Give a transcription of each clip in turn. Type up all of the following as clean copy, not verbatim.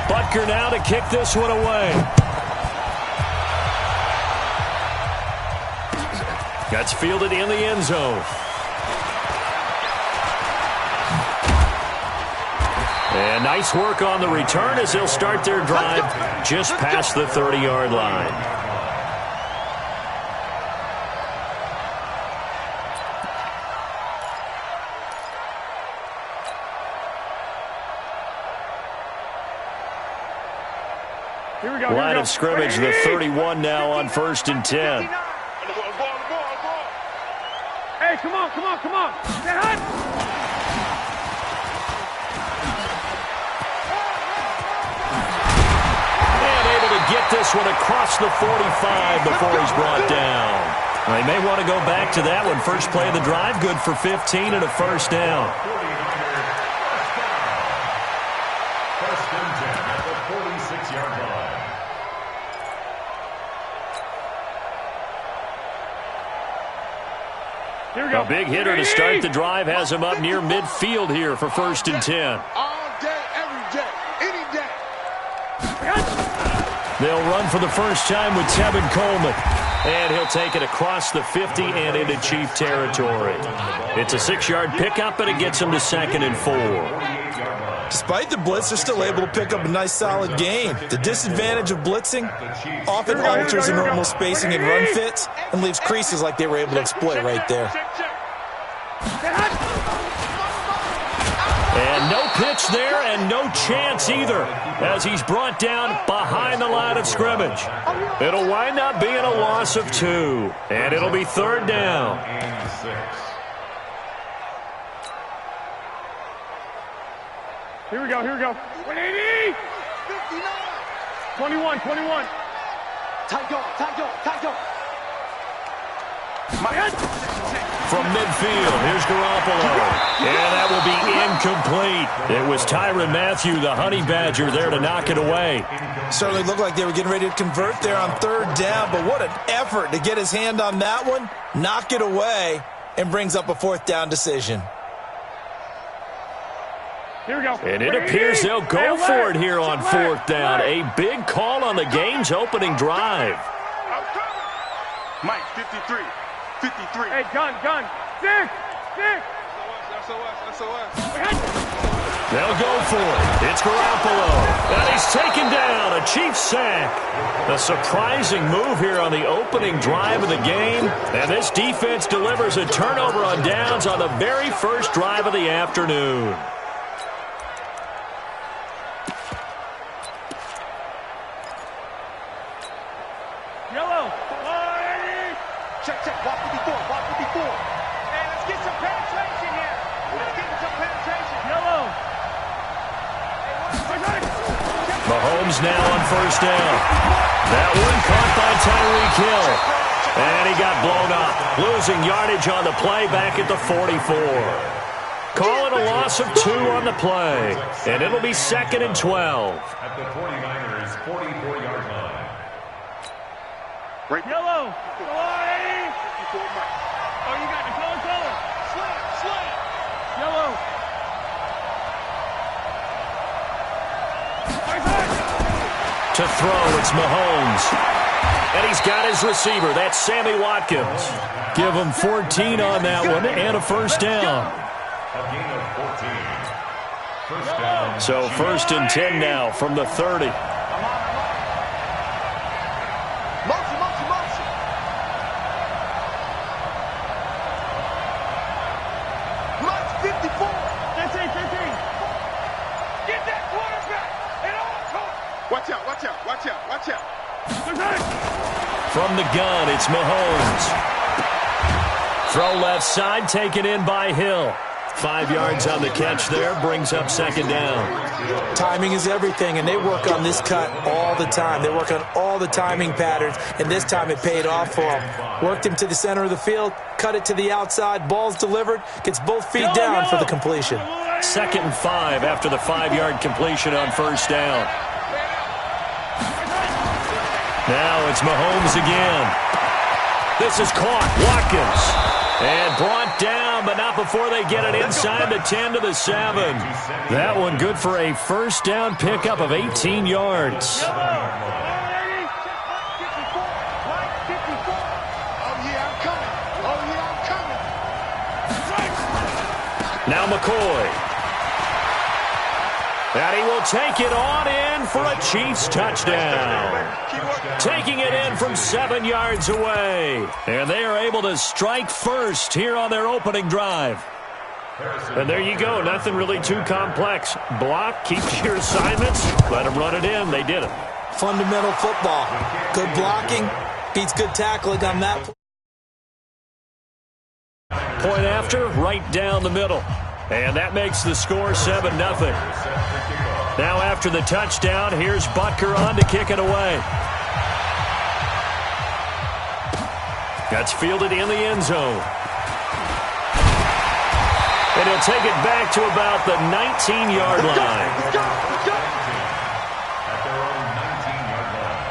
Butker now to kick this one away. That's fielded in the end zone. And nice work on the return as they'll start their drive just past the 30-yard line. Line of scrimmage, the 31 now on 1st and 10. Hey, come on. Get hot. And able to get this one across the 45 before he's brought down. They may want to go back to that one. First play of the drive, good for 15 and a first down. First and 10 at the 46-yard line. Here we go. A big hitter to start the drive has him up near midfield here for 1st and 10. All day, every day, any day. They'll run for the first time with Tevin Coleman. And he'll take it across the 50 and into Chief territory. It's a 6-yard pickup, and it gets him to 2nd and 4. Despite the blitz, they're still able to pick up a nice, solid gain. The disadvantage of blitzing often alters the normal spacing and run fits and leaves creases like they were able to exploit right there. And no pitch there and no chance either as he's brought down behind the line of scrimmage. It'll wind up being a loss of 2, and it'll be 3rd down. Here we go. 180. 21. Tight go. From midfield, here's Garoppolo. And that will be incomplete. It was Tyrann Mathieu, the Honey Badger, there to knock it away. Certainly looked like they were getting ready to convert there on 3rd down, but what an effort to get his hand on that one, knock it away, and brings up a 4th down decision. Here we go. And it appears they'll go for it here on 4th down. A big call on the game's opening drive. Mike, 53. Hey, gun. 6. SOS. They'll go for it. It's Garoppolo. And he's taken down. A Chiefs sack. A surprising move here on the opening drive of the game. And this defense delivers a turnover on downs on the very first drive of the afternoon. Yellow. Check. Walk 54. Hey, let's get some penetration here. Yellow. Mahomes now on 1st down. That one caught by Tyreek Hill. And he got blown up. Losing yardage on the play back at the 44. Call it a loss of 2 on the play. And it'll be 2nd and 12. At the 49ers' 44-yard line. Yellow. 180. Oh, you got the color. Slam. Yellow. To throw, it's Mahomes. And he's got his receiver. That's Sammy Watkins. Give him 14 on that one and a 1st down. A gain of 14. First down. So 1st and 10 now from the 30. Motion. Mike, 54. That's 15. Get that quarterback. And all. Watch out. From the gun, it's Mahomes. Throw left side, taken in by Hill. 5 yards on the catch there, brings up 2nd down. Timing is everything, and they work on this cut all the time. They work on all the timing patterns, and this time it paid off for them. Worked him to the center of the field, cut it to the outside, ball's delivered, gets both feet down for the completion. 2nd and 5 after the 5-yard completion on 1st down. Now it's Mahomes again. This is caught. Watkins. And brought down, but not before they get it inside the 10 to the 7. That one good for a first down pickup of 18 yards. Oh, yeah, I'm coming. Oh, yeah, I'm coming. Now McCoy. And he will take it on in for a Chiefs touchdown. Taking it in from 7 yards away. And they are able to strike first here on their opening drive. And there you go. Nothing really too complex. Block, keep your assignments, let them run it in. They did it. Fundamental football. Good blocking beats good tackling on that. Point after, right down the middle. And that makes the score 7-0. Now after the touchdown, here's Butker on to kick it away. That's fielded in the end zone. And he'll take it back to about the 19-yard line. At their own 19-yard line.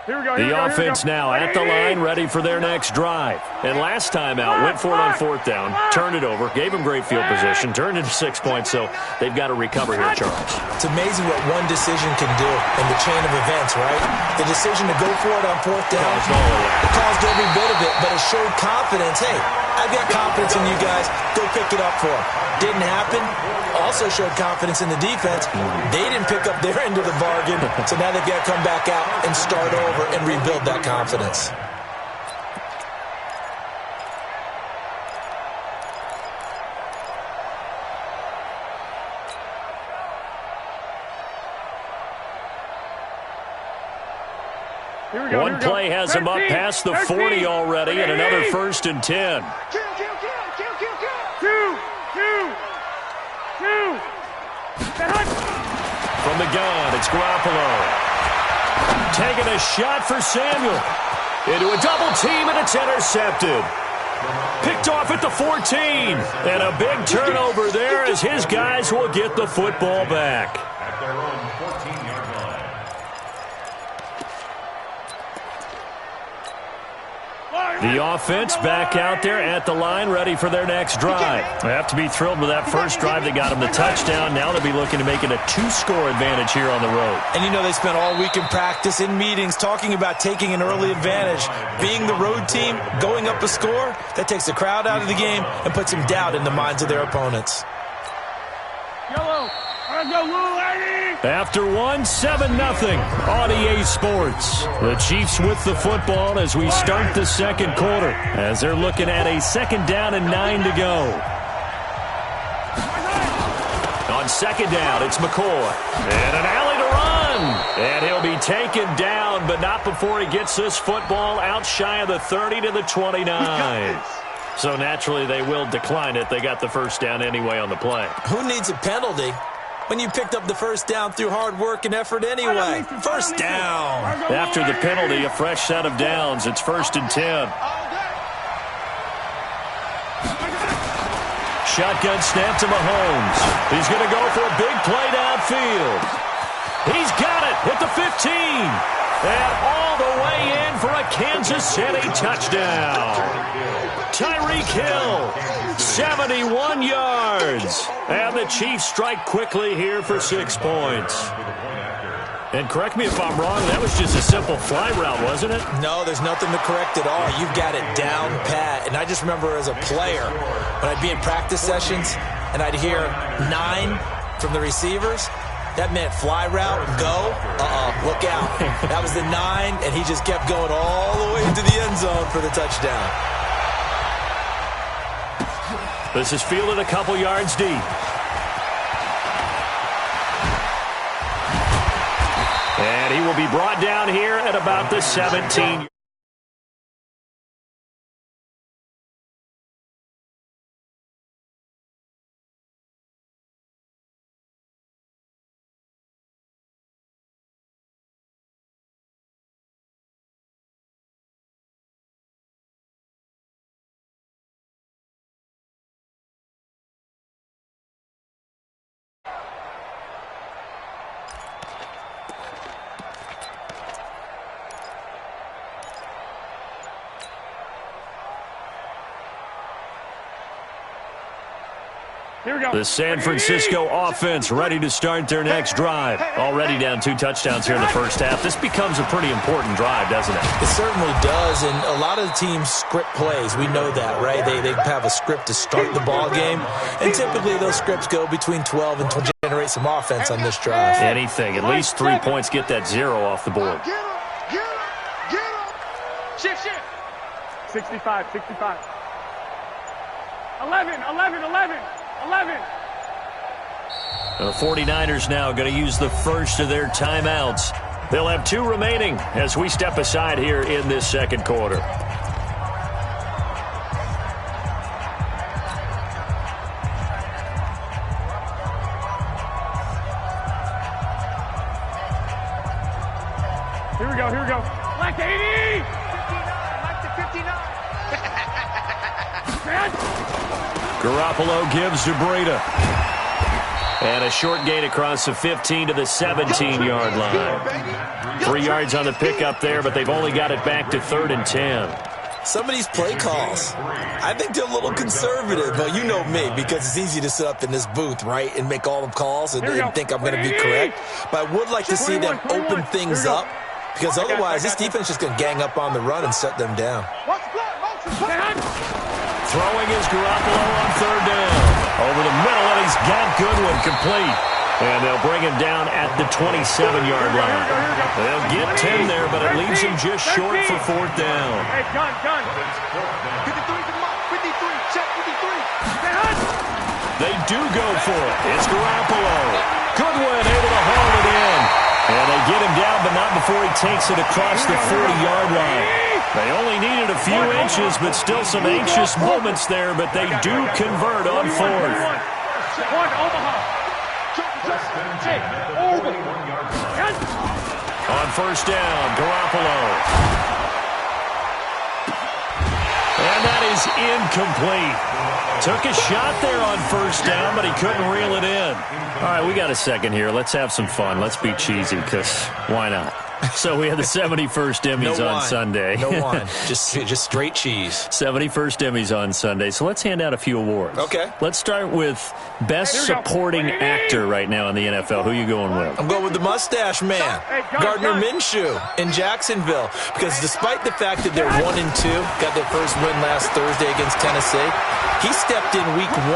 The offense now at the line, ready for their next drive. And last time out, went for it on fourth down, turned it over, gave them great field position, turned it to 6 points, so they've got to recover here, Charles. It's amazing what one decision can do in the chain of events, right? The decision to go for it on fourth down, it caused every bit of it, but it showed confidence. Hey, I've got confidence in you guys. Go pick it up for them. Didn't happen. Also showed confidence in the defense. They didn't pick up their end of the bargain, so now they've got to come back out and start over and rebuild that confidence. One play has him up past the 40 already, and another 1st and 10. From the gun, it's Garoppolo. Taking a shot for Samuel. Into a double team, and it's intercepted. Picked off at the 14. And a big turnover there as his guys will get the football back. At their own 14-yard line. The offense back out there at the line, ready for their next drive. They have to be thrilled with that first drive that got them the touchdown. Now they'll be looking to make it a 2-score advantage here on the road. And you know they spent all week in practice, in meetings, talking about taking an early advantage. Being the road team, going up a score, that takes the crowd out of the game and puts some doubt in the minds of their opponents. After one, 7-0 on EA Sports. The Chiefs with the football as we start the second quarter, as they're looking at a 2nd down and 9 to go. On 2nd down, it's McCoy. And an alley to run. And he'll be taken down, but not before he gets this football out shy of the 30 to the 29. So naturally they will decline it. They got the first down anyway on the play. Who needs a penalty when you picked up the first down through hard work and effort anyway? First down. After the penalty, a fresh set of downs. It's 1st and 10. Shotgun snap to Mahomes. He's going to go for a big play downfield. He's got it at the 15. And all the way in for a Kansas City touchdown. Tyreek Hill, 71 yards. And the Chiefs strike quickly here for 6 points. And correct me if I'm wrong, that was just a simple fly route, wasn't it? No, there's nothing to correct at all. You've got it down pat. And I just remember as a player, when I'd be in practice sessions and I'd hear 9 from the receivers, that meant fly route, go, look out. That was the 9, and he just kept going all the way into the end zone for the touchdown. This is fielded a couple yards deep. And he will be brought down here at about the 17. Here we go. The San Francisco offense ready to start their next drive. Already down 2 touchdowns here in the first half. This becomes a pretty important drive, doesn't it? It certainly does, and a lot of the teams script plays. We know that, right? They have a script to start the ball game, and typically those scripts go between 12 and 20 to generate some offense on this drive. Anything. At least 3 points get that 0 off the board. Get him. Get him. Get him. Shift. 65. 11. The 49ers now going to use the first of their timeouts. They'll have 2 remaining as we step aside here in this second quarter. Here we go. Black 80. 59. Garoppolo gives to Breida. And a short gain across the 15 to the 17-yard line. 3 yards on the pickup there, but they've only got it back to 3rd and 10. Some of these play calls, I think they're a little conservative, but you know me, because it's easy to sit up in this booth, right, and make all the calls and think I'm going to be correct. But I would like to see them open things up, because otherwise this defense is just going to gang up on the run and shut them down. Throwing is Garoppolo on 3rd down. Over the middle, and he's got Goodwin complete. And they'll bring him down at the 27-yard line. They'll get 10 there, but it leaves him just short for 4th down. Hey, gun. 53, check 53. They do go for it. It's Garoppolo. Goodwin able to haul it in. And they get him down, but not before he takes it across the 40-yard line. They only needed a few inches, but still some anxious moments there, but they do convert on 4th. On 1st down, Garoppolo. And that is incomplete. Took a shot there on 1st down, but he couldn't reel it in. All right, we got a second here. Let's have some fun. Let's be cheesy, because why not? So we have the 71st Emmys on Sunday. No wine. Just straight cheese. 71st Emmys on Sunday. So let's hand out a few awards. Okay. Let's start with Best Supporting Actor right now in the NFL. Who are you going with? I'm going with the mustache man, Gardner Minshew in Jacksonville. Because despite the fact that they're 1-2, got their first win last Thursday against Tennessee, he stepped in week 1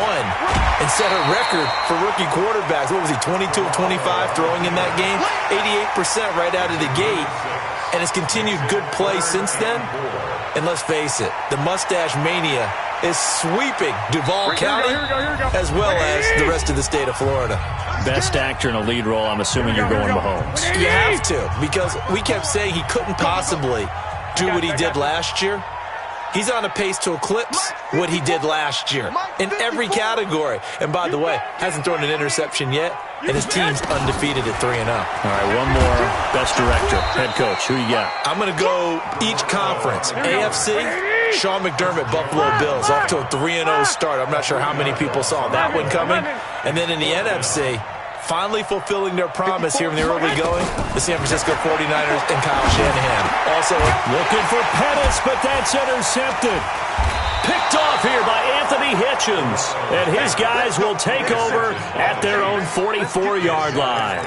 and set a record for rookie quarterbacks. What was he, 22 of 25 throwing in that game? 88% right out of the gate, and has continued good play since then. And let's face it, the mustache mania is sweeping Duval County as well as the rest of the state of Florida. Best actor in a lead role, I'm assuming you're going Mahomes. You have to, because we kept saying he couldn't possibly do what he did last year. He's on a pace to eclipse what he did last year in every category. And by the way, hasn't thrown an interception yet, and his team's undefeated at 3-0. All right, one more. Best director, head coach. Who you got? I'm going to go each conference. AFC, Sean McDermott, Buffalo Bills, off to a 3-0 start. I'm not sure how many people saw that one coming. And then in the NFC, finally fulfilling their promise here in the early going, the San Francisco 49ers and Kyle Shanahan. Also looking for Pettis, but that's intercepted. Picked off here by Anthony Hitchens. And his guys will take over at their own 44-yard line.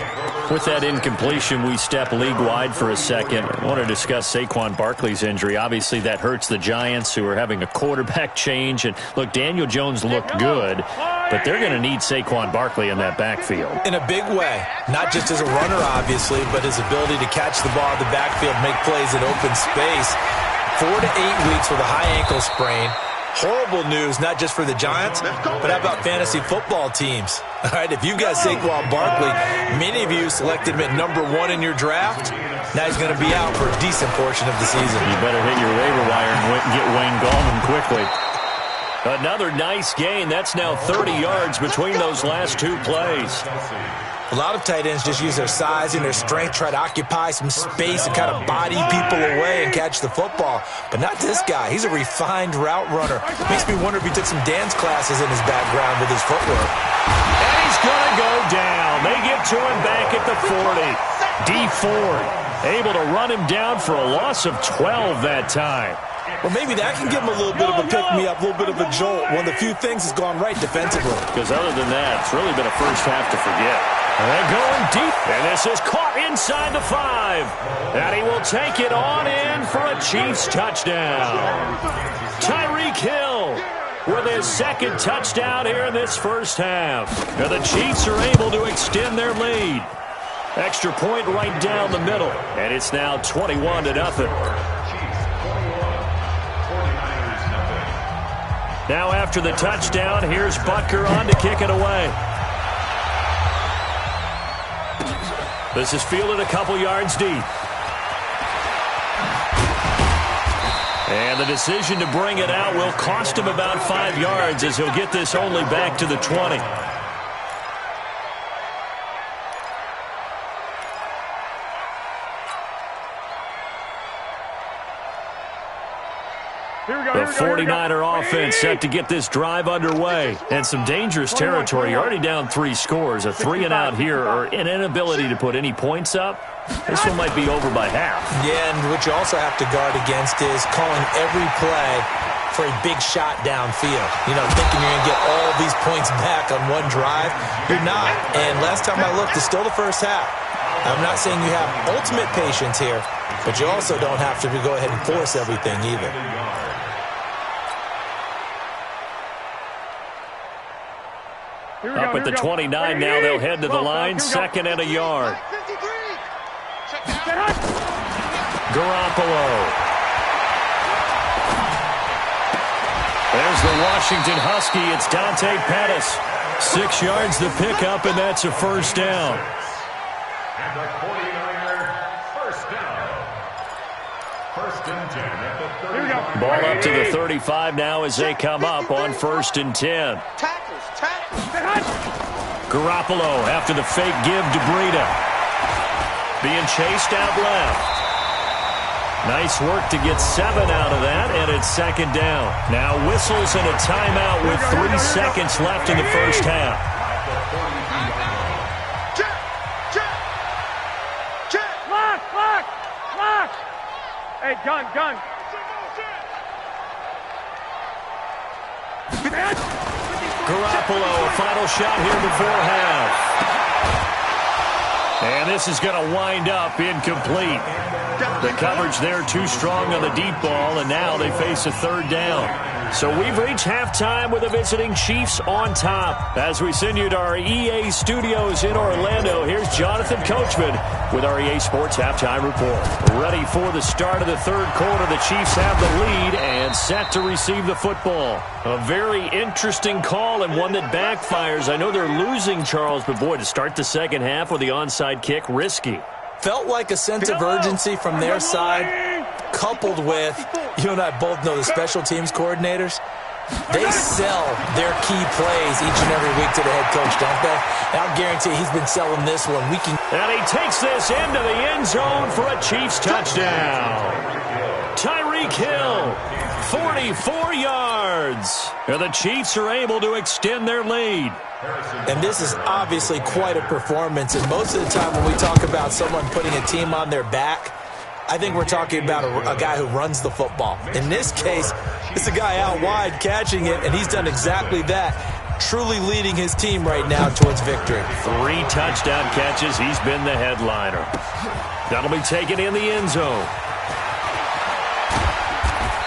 With that incompletion, we step league-wide for a second. I want to discuss Saquon Barkley's injury. Obviously, that hurts the Giants, who are having a quarterback change. And, look, Daniel Jones looked good, but they're going to need Saquon Barkley in that backfield. In a big way. Not just as a runner, obviously, but his ability to catch the ball in the backfield, make plays in open space. 4 to 8 weeks with a high ankle sprain. Horrible news, not just for the Giants, but how about fantasy football teams? All right, if you've got Saquon Barkley, many of you selected him at number 1 in your draft. Now he's going to be out for a decent portion of the season. You better hit your waiver wire and get Wayne Gallman quickly. Another nice gain. That's now 30 yards between those last 2 plays. A lot of tight ends just use their size and their strength, try to occupy some space and kind of body people away and catch the football. But not this guy. He's a refined route runner. Makes me wonder if he took some dance classes in his background with his footwork. And he's going to go down. They get to him back at the 40. D Ford able to run him down for a loss of 12 that time. Well, maybe that can give him a little bit of a pick-me-up, a little bit of a jolt. One of the few things has gone right defensively. Because other than that, it's really been a first half to forget. And they're going deep. And this is caught inside the 5. And he will take it on in for a Chiefs touchdown. Tyreek Hill with his second touchdown here in this first half. Now the Chiefs are able to extend their lead. Extra point right down the middle. And it's now 21-0. Now after the touchdown, here's Butker on to kick it away. This is fielded a couple yards deep. And the decision to bring it out will cost him about 5 yards as he'll get this only back to the 20. The 49er offense set to get this drive underway. And some dangerous territory. You're already down 3 scores. A 3-and-out here or an inability to put any points up. This one might be over by half. Yeah, and what you also have to guard against is calling every play for a big shot downfield. You know, thinking you're going to get all these points back on one drive. You're not. And last time I looked, it's still the first half. I'm not saying you have ultimate patience here, but you also don't have to go ahead and force everything either. Up at the 29 now, they'll head to the line, 2nd and a yard. Garoppolo. There's the Washington Husky. It's Dante Pettis. 6 yards the pickup, and that's a first down. And the 49er first down. 1st and 10 at the 35. Ball up to the 35 now as they come up on 1st and 10. Garoppolo after the fake give to Breida. Being chased out left. Nice work to get 7 out of that, and it's 2nd down. Now whistles and a timeout with 3 seconds left in the first half. Lock. Hey, gun. Garoppolo, a final shot here before half. And this is going to wind up incomplete. The coverage there too strong on the deep ball, and now they face a 3rd down. So we've reached halftime with the visiting Chiefs on top. As we send you to our EA studios in Orlando, here's Jonathan Coachman with our EA Sports Halftime Report. Ready for the start of the 3rd quarter. The Chiefs have the lead and set to receive the football. A very interesting call and one that backfires. I know they're losing, Charles, but boy, to start the 2nd half with the onside kick, risky. Felt like a sense of urgency from their side, coupled with, you and I both know the special teams coordinators, they sell their key plays each and every week to the head coach, don't they? And I'll guarantee he's been selling this one. And he takes this into the end zone for a Chiefs touchdown. Tyreek Hill, 44 yards. And the Chiefs are able to extend their lead. And this is obviously quite a performance. And most of the time when we talk about someone putting a team on their back, I think we're talking about a guy who runs the football. In this case, it's a guy out wide catching it, and he's done exactly that, truly leading his team right now towards victory. 3 touchdown catches. He's been the headliner. That'll be taken in the end zone.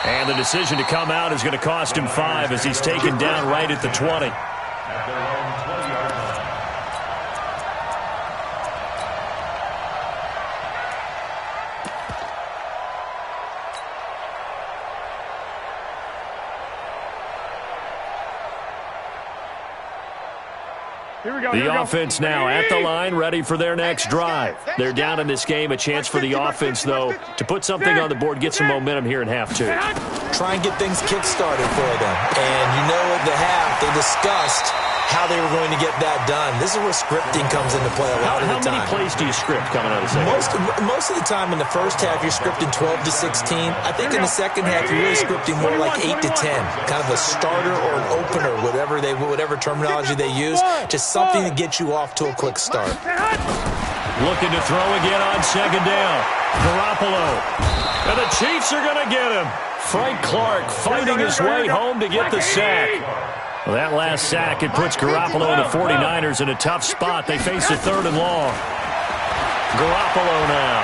And the decision to come out is going to cost him 5 as he's taken down right at the 20. At their own 20-yard line. The offense now at the line, ready for their next drive. They're down in this game. A chance for the offense, though, to put something on the board, get some momentum here in half 2. Try and get things kick-started for them. And you know at the half, they discussed how they were going to get that done. This is where scripting comes into play a lot of the time. How many plays do you script coming out of the second? Most of the time in the first half, you're scripting 12 to 16. I think in the second half, you're really scripting more like 8 to 10. Kind of a starter or an opener, whatever terminology they use. Just something to get you off to a quick start. Looking to throw again on second down. Garoppolo. And the Chiefs are going to get him. Frank Clark fighting his way home to get the sack. Well, that last sack, it puts Garoppolo and the 49ers in a tough spot. They face a 3rd and long. Garoppolo now.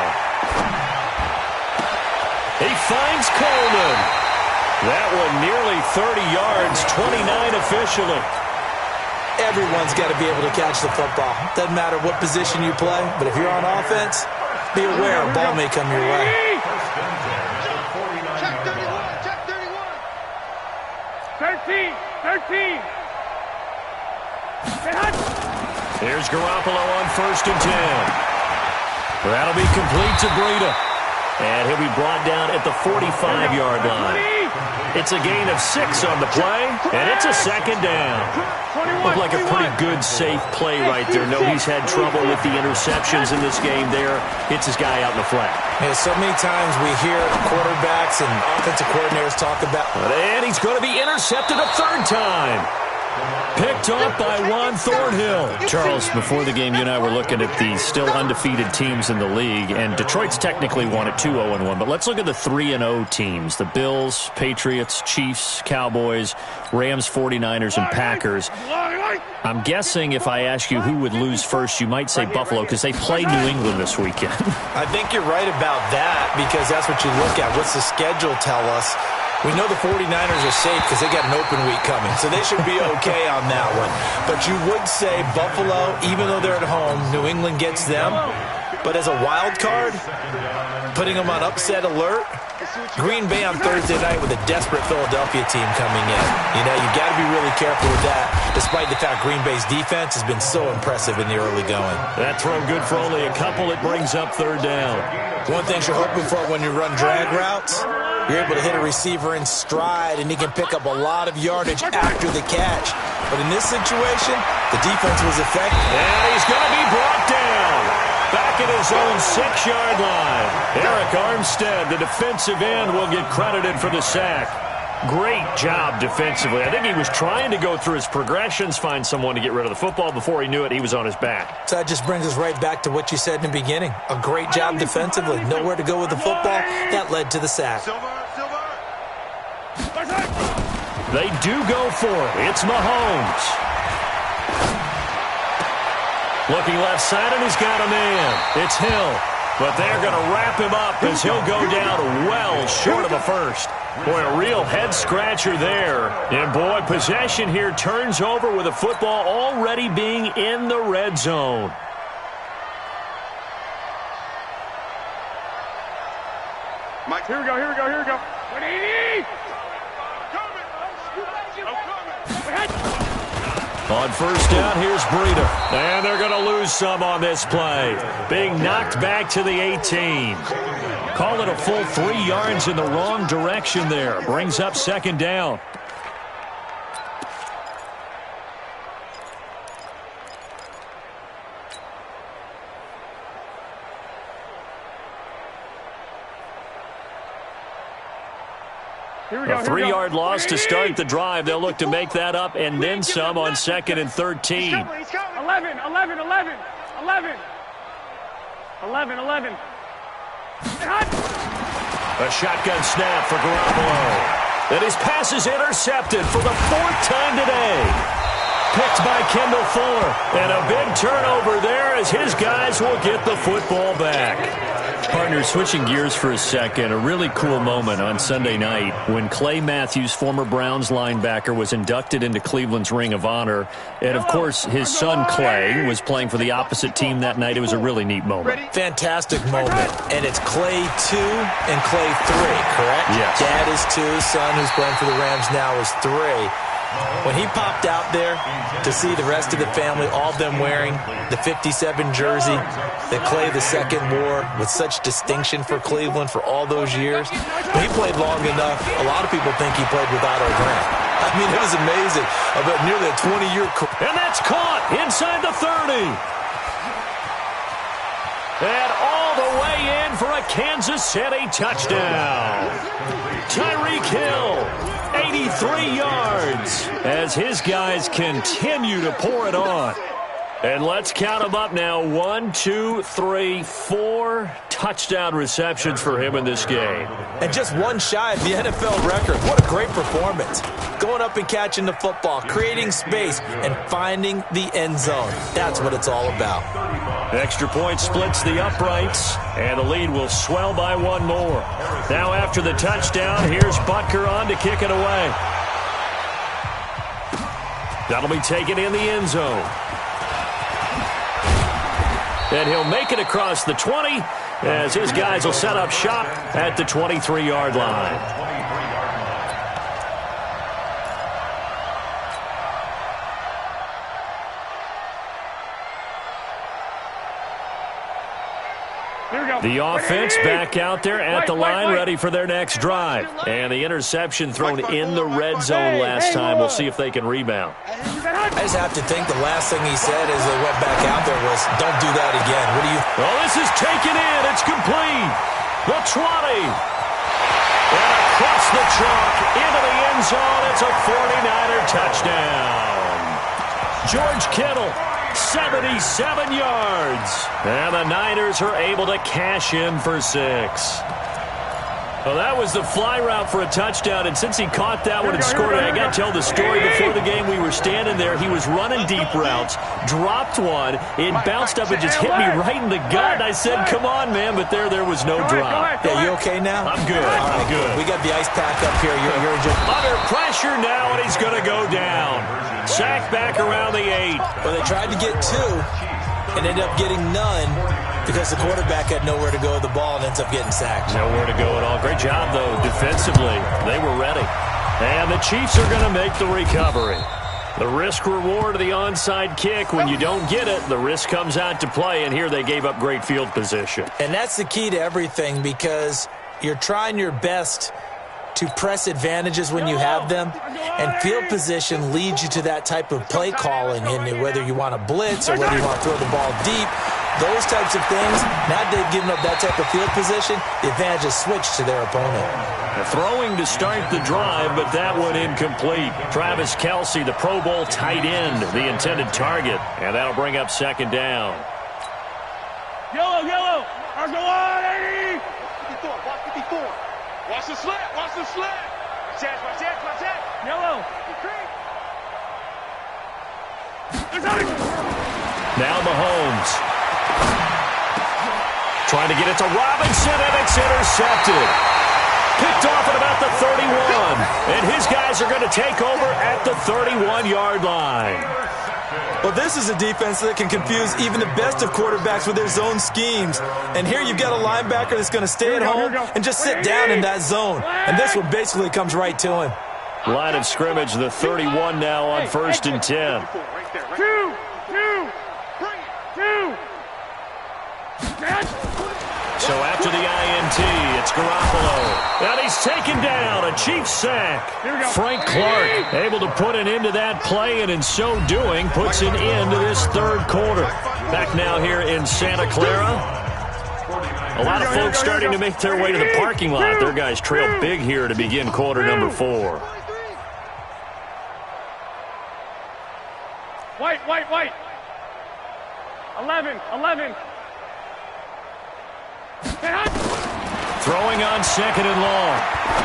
He finds Coleman. That one nearly 30 yards, 29 officially. Everyone's got to be able to catch the football. Doesn't matter what position you play, but if you're on offense, be aware a ball may come your way. Check 31. Check 31. 13. Here's Garoppolo on 1st and 10. That'll be complete to Breida. And he'll be brought down at the 45-yard line. It's a gain of 6 on the play, and it's a 2nd down. Looked like a pretty good, safe play right there. No, he's had trouble with the interceptions in this game there. Hits his guy out in the flat. Yeah, so many times we hear quarterbacks and offensive coordinators talk about... And he's going to be intercepted a 3rd time. Picked off by Juan Thornhill. Charles, before the game, you and I were looking at the still undefeated teams in the league, and Detroit's technically won at 2-0-1, but let's look at the 3-0 teams. The Bills, Patriots, Chiefs, Cowboys, Rams, 49ers, and Packers. I'm guessing if I ask you who would lose first, you might say Buffalo because they play New England this weekend. I think you're right about that because that's what you look at. What's the schedule tell us? We know the 49ers are safe because they got an open week coming, so they should be okay on that one. But you would say Buffalo, even though they're at home, New England gets them. But as a wild card, putting them on upset alert, Green Bay on Thursday night with a desperate Philadelphia team coming in. You know, you got to be really careful with that, despite the fact Green Bay's defense has been so impressive in the early going. That throw good for only a couple. It brings up 3rd down. One thing you're hoping for when you run drag routes, you're able to hit a receiver in stride, and he can pick up a lot of yardage after the catch. But in this situation, the defense was effective. And he's going to be brought down. Back at his own 6-yard line. Eric Armstead, the defensive end, will get credited for the sack. Great job defensively. I think he was trying to go through his progressions, find someone to get rid of the football. Before he knew it, he was on his back. So that just brings us right back to what you said in the beginning. A great job defensively. Nowhere to go with the football. That led to the sack. They do go for it. It's Mahomes. Looking left side, and he's got a man. It's Hill. But they're going to wrap him up as he'll go down well short of a first. Boy, a real head-scratcher there. And, boy, possession here turns over with the football already being in the red zone. Mike, here we go. 180! On 1st down, here's Breida. And they're going to lose some on this play. Being knocked back to the 18. Call it a full 3 yards in the wrong direction there. Brings up 2nd down. A 3-yard loss to start the drive. They'll look to make that up and then some on 2nd and 13. 11. A shotgun snap for Garoppolo. And his pass is intercepted for the 4th time today. Picked by Kendall Fuller. And a big turnover there as his guys will get the football back. Partner, switching gears for a second, a really cool moment on Sunday night when Clay Matthews, former Browns linebacker, was inducted into Cleveland's Ring of Honor. And, of course, his son Clay was playing for the opposite team that night. It was a really neat moment. Fantastic moment. And it's Clay 2 and Clay 3, correct? Yes. Dad is 2, son who's playing for the Rams now is 3. When he popped out there to see the rest of the family, all of them wearing the 57 jersey that Clay II wore with such distinction for Cleveland for all those years, when he played long enough, a lot of people think he played with Otto Grant. I mean, it was amazing. About nearly a 20-year career. And that's caught inside the 30. And all the way in for a Kansas City touchdown. Tyreek Hill, 83 yards, as his guys continue to pour it on. And let's count them up now. 1, 2, 3, 4 touchdown receptions for him in this game. And just one shy of the NFL record. What a great performance. Going up and catching the football, creating space, and finding the end zone. That's what it's all about. Extra point splits the uprights, and the lead will swell by one more. Now after the touchdown, here's Butker on to kick it away. That'll be taken in the end zone. And he'll make it across the 20 as his guys will set up shop at the 23-yard line. The offense back out there at the line, ready for their next drive. And the interception thrown in the red zone last time. We'll see if they can rebound. I just have to think the last thing he said as they went back out there was, don't do that again. What do you... Well, this is taken in. It's complete. The 20. And across the chalk into the end zone. It's a 49er touchdown. George Kittle, 77 yards. And the Niners are able to cash in for 6. Well, that was the fly route for a touchdown, and since he caught that one and scored it, I got to tell the story. Before the game, we were standing there. He was running deep routes, dropped one. It bounced up and just hit me right in the gut. I said, come on, man, but there was no drop. Yeah, you okay now? I'm good. All right, I'm good. We got the ice pack up here. You're just... Under pressure now, and he's going to go down. Sacked back around the 8. Well, they tried to get 2 and ended up getting none because the quarterback had nowhere to go with the ball and ends up getting sacked. Nowhere to go at all. Great job, though, defensively. They were ready. And the Chiefs are going to make the recovery. The risk-reward of the onside kick, when you don't get it, the risk comes out to play, and here they gave up great field position. And that's the key to everything, because you're trying your best to press advantages when you have them, and field position leads you to that type of play calling, and whether you want to blitz or whether you want to throw the ball deep, those types of things. Now they've given up that type of field position, the advantage is switched to their opponent. Throwing to start the drive, but that one incomplete. Travis Kelce, the Pro Bowl tight end, the intended target, and that'll bring up second down. Yellow, or go on, 80. 54. Watch the slant, watch the slant. Watch that. Yellow. Now Mahomes. Trying to get it to Robinson, and it's intercepted. Picked off at about the 31. And his guys are going to take over at the 31-yard line. Well, this is a defense that can confuse even the best of quarterbacks with their zone schemes. And here you've got a linebacker that's going to stay at home and just sit down in that zone. And this one basically comes right to him. Line of scrimmage, the 31 now on 1st and 10. Two. So after the INT, it's Garoppolo. And he's taken down, a Chiefs sack. Frank Clark able to put an end to that play, and in so doing, puts an end to this third quarter. Back now here in Santa Clara. A lot of folks starting to make their way to the parking lot. Their guys trail big here to begin quarter number 4. White. 11. Throwing on second and long.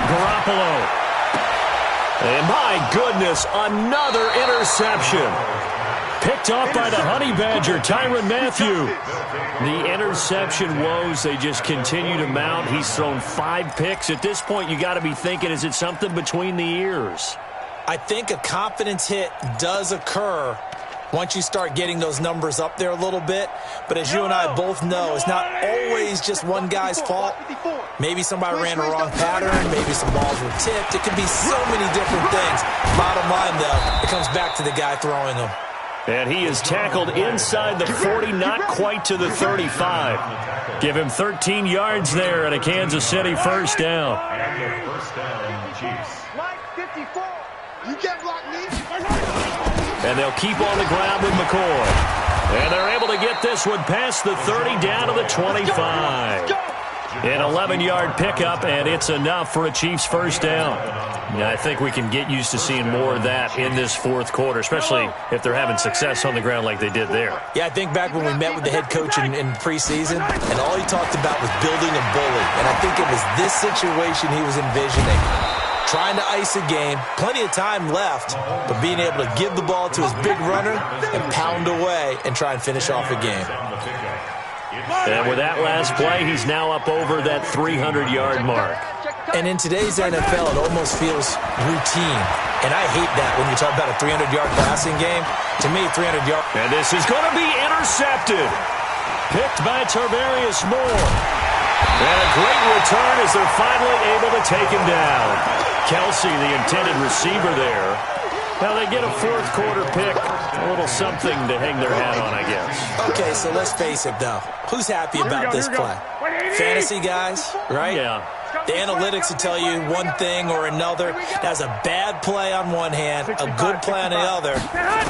Garoppolo. And my goodness, another interception. Picked off by the Honey Badger, Tyrann Mathieu. The interception woes, they just continue to mount. He's thrown 5 picks. At this point, you got to be thinking, is it something between the ears? I think a confidence hit does occur once you start getting those numbers up there a little bit. But as you and I both know, it's not always just one guy's fault. Maybe somebody ran a wrong pattern. Maybe some balls were tipped. It could be so many different things. Bottom line, though, it comes back to the guy throwing them. And he is tackled inside the 40, not quite to the 35. Give him 13 yards there and a Kansas City first down. Like 54. You can't block me. And they'll keep on the ground with McCoy. And they're able to get this one past the 30 down to the 25. An 11-yard pickup, and it's enough for a Chiefs first down. Yeah, I think we can get used to seeing more of that in this fourth quarter, especially if they're having success on the ground like they did there. Yeah, I think back when we met with the head coach in preseason, and all he talked about was building a bully. And I think it was this situation he was envisioning. Trying to ice a game, plenty of time left, but being able to give the ball to his big runner and pound away and try and finish off a game. And with that last play, he's now up over that 300-yard mark. And in today's NFL, it almost feels routine. And I hate that when you talk about a 300-yard passing game. To me, 300 yards. And this is going to be intercepted. Picked by Tarvarius Moore. And a great return as they're finally able to take him down. Kelsey, the intended receiver there. Now they get a fourth quarter pick. A little something to hang their hat on, I guess. Okay, so let's face it, though. Who's happy about this play? Fantasy guys, right? Yeah. The analytics will tell you one thing or another. That's a bad play on one hand, a good play on the other,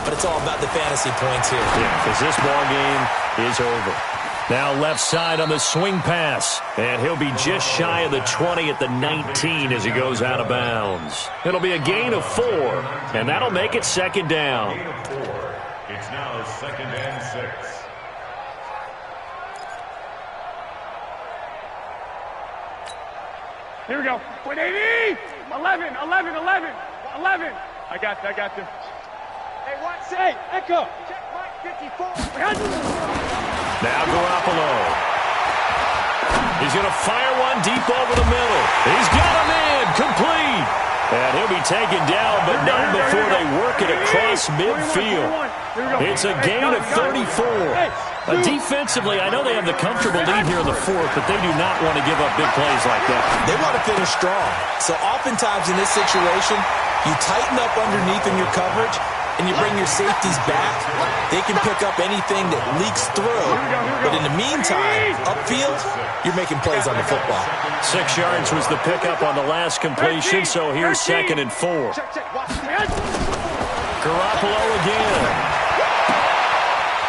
but it's all about the fantasy points here. Yeah, because this ball game is over. Now left side on the swing pass, and he'll be just shy of the 20 at the 19 as he goes out of bounds. It'll be a gain of 4, and that'll make it second down. It's now 2nd and 6. Here we go. 180. 11. I got you. Hey, what? Say, Echo. Check Mike 54. Now Garoppolo. He's going to fire one deep over the middle. He's got him in. Complete. And he'll be taken down, but not before they work it across midfield. It's a gain of 34. Defensively, I know they have the comfortable lead here in the fourth, but they do not want to give up big plays like that. They want to finish strong. So oftentimes in this situation, you tighten up underneath in your coverage, and you bring your safeties back. They can pick up anything that leaks through. But in the meantime, upfield, you're making plays on the football. 6 yards was the pickup on the last completion, so here's 2nd and 4. Garoppolo again.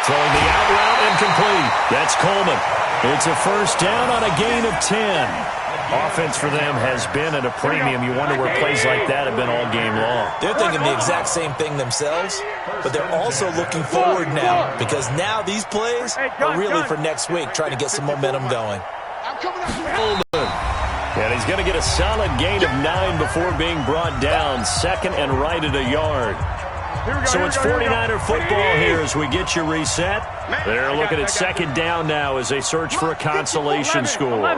Throwing the out route incomplete. That's Coleman. It's a first down on a gain of 10. Offense for them has been at a premium. You wonder where plays like that have been all game long. They're thinking the exact same thing themselves, but they're also looking forward now because now these plays are really for next week, trying to get some momentum going. And he's going to get a solid gain of 9 before being brought down. 2nd and right at a yard. So it's 49er football here as we get you reset. They're looking at 2nd down now as they search for a consolation score.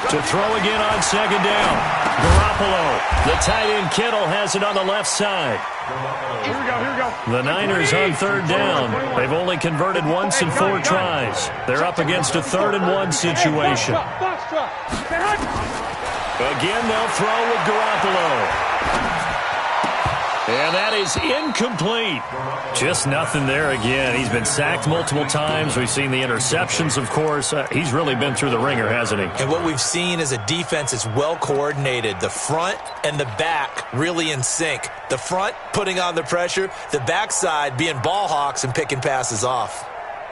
To throw again on 2nd down. Garoppolo. The tight end Kittle has it on the left side. Here we go. The Niners on 3rd down. They've only converted once in 4 tries. They're up against a 3rd and 1 situation. Again, they'll throw with Garoppolo. And that is incomplete. Just nothing there again. He's been sacked multiple times. We've seen the interceptions, of course. He's really been through the ringer, hasn't he? And what we've seen is a defense that's well coordinated. The front and the back really in sync. The front putting on the pressure. The backside being ball hawks and picking passes off.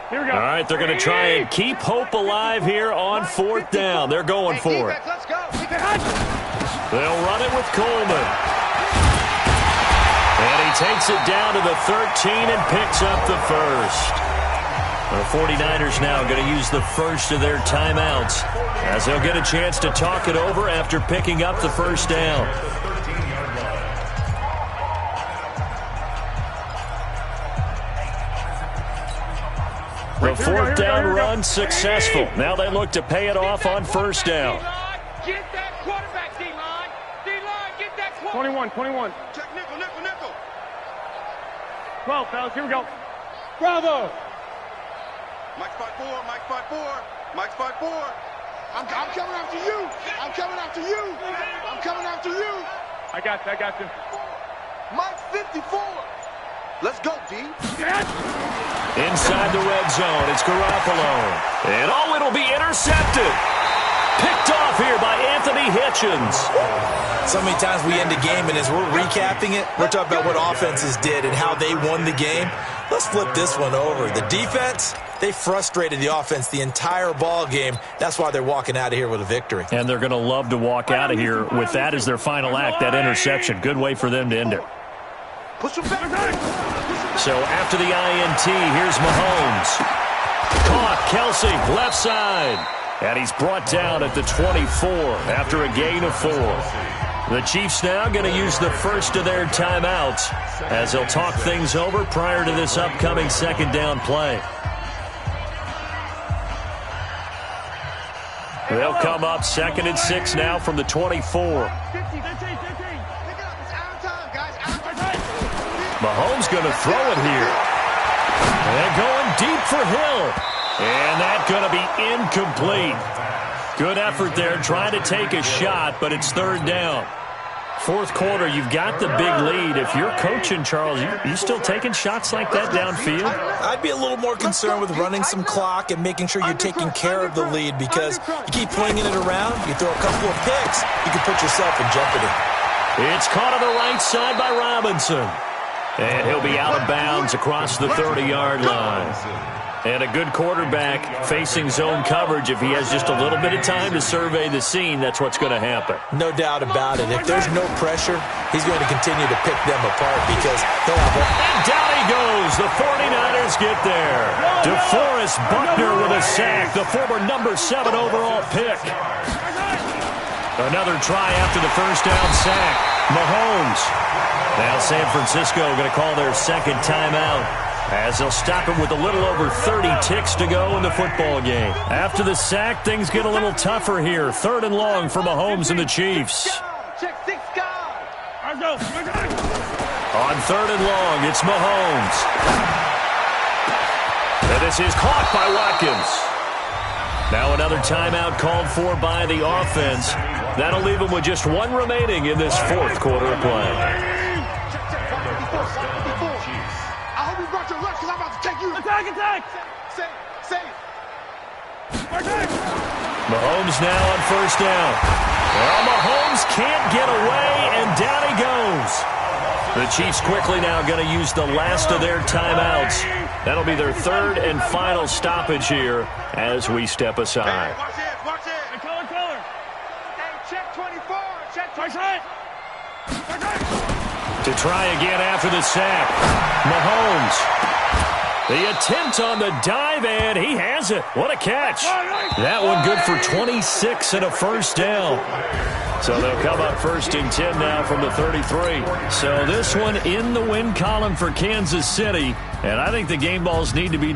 Here we go. All right, they're going to try and keep hope alive here on 4th down. They're going for it. Let's go. They'll run it with Coleman. And he takes it down to the 13 and picks up the first. The 49ers now going to use the first of their timeouts as they'll get a chance to talk it over after picking up the first down. The 4th down run successful. Now they look to pay it off on 1st down. Get that quarterback, D-line. D-line, get that quarterback. 21. Check nickel. 12, fellas, here we go. Bravo. Mike 5-4. I'm coming after you. I'm coming after you. I got you. Mike 54. Let's go, D. Inside the red zone, it's Garoppolo. And it'll be intercepted. Picked off here by Anthony Hitchens. So many times we end a game, and as we're recapping it, we're talking about what offenses did and how they won the game. Let's flip this one over. The defense, they frustrated the offense the entire ball game. That's why they're walking out of here with a victory. And they're going to love to walk out of here with that as their final act, that interception. Good way for them to end it. So after the INT, here's Mahomes. Caught, Kelsey, left side. And he's brought down at the 24 after a gain of 4. The Chiefs now going to use the first of their timeouts as they'll talk things over prior to this upcoming second down play. They'll come up 2nd and 6 now from the 24. Mahomes going to throw it here. And going deep for Hill. And that's going to be incomplete. Good effort there trying to take a shot, but it's 3rd down. 4th quarter, you've got the big lead. If you're coaching, Charles, you still taking shots like that downfield? I'd be a little more concerned with running some clock and making sure you're taking care of the lead, because you keep flinging it around, you throw a couple of picks, you can put yourself in jeopardy. It's caught on the right side by Robinson. And he'll be out of bounds across the 30-yard line. And a good quarterback facing zone coverage, if he has just a little bit of time to survey the scene, that's what's going to happen. No doubt about it. If there's no pressure, he's going to continue to pick them apart because they'll have And down he goes. The 49ers get there. DeForest Buckner with a sack, the former number 7 overall pick. Another try after the first down sack. Mahomes. Now San Francisco going to call their second timeout, as they'll stop it with a little over 30 ticks to go in the football game. After the sack, things get a little tougher here. 3rd and long for Mahomes and the Chiefs. On 3rd and long, it's Mahomes. And this is caught by Watkins. Now another timeout called for by the offense. That'll leave them with just 1 remaining in this 4th quarter of play. Attack! Mahomes now on 1st down. Well, Mahomes can't get away, and down he goes. The Chiefs quickly now going to use the last of their timeouts. That'll be their 3rd and final stoppage here as we step aside. Watch it. Hey, color. Hey, check 24. Check 24. To try again after the sack. Mahomes. The attempt on the dive, and he has it. What a catch. That one good for 26 and a 1st down. So they'll come up 1st and 10 now from the 33. So this one in the win column for Kansas City, and I think the game balls need to be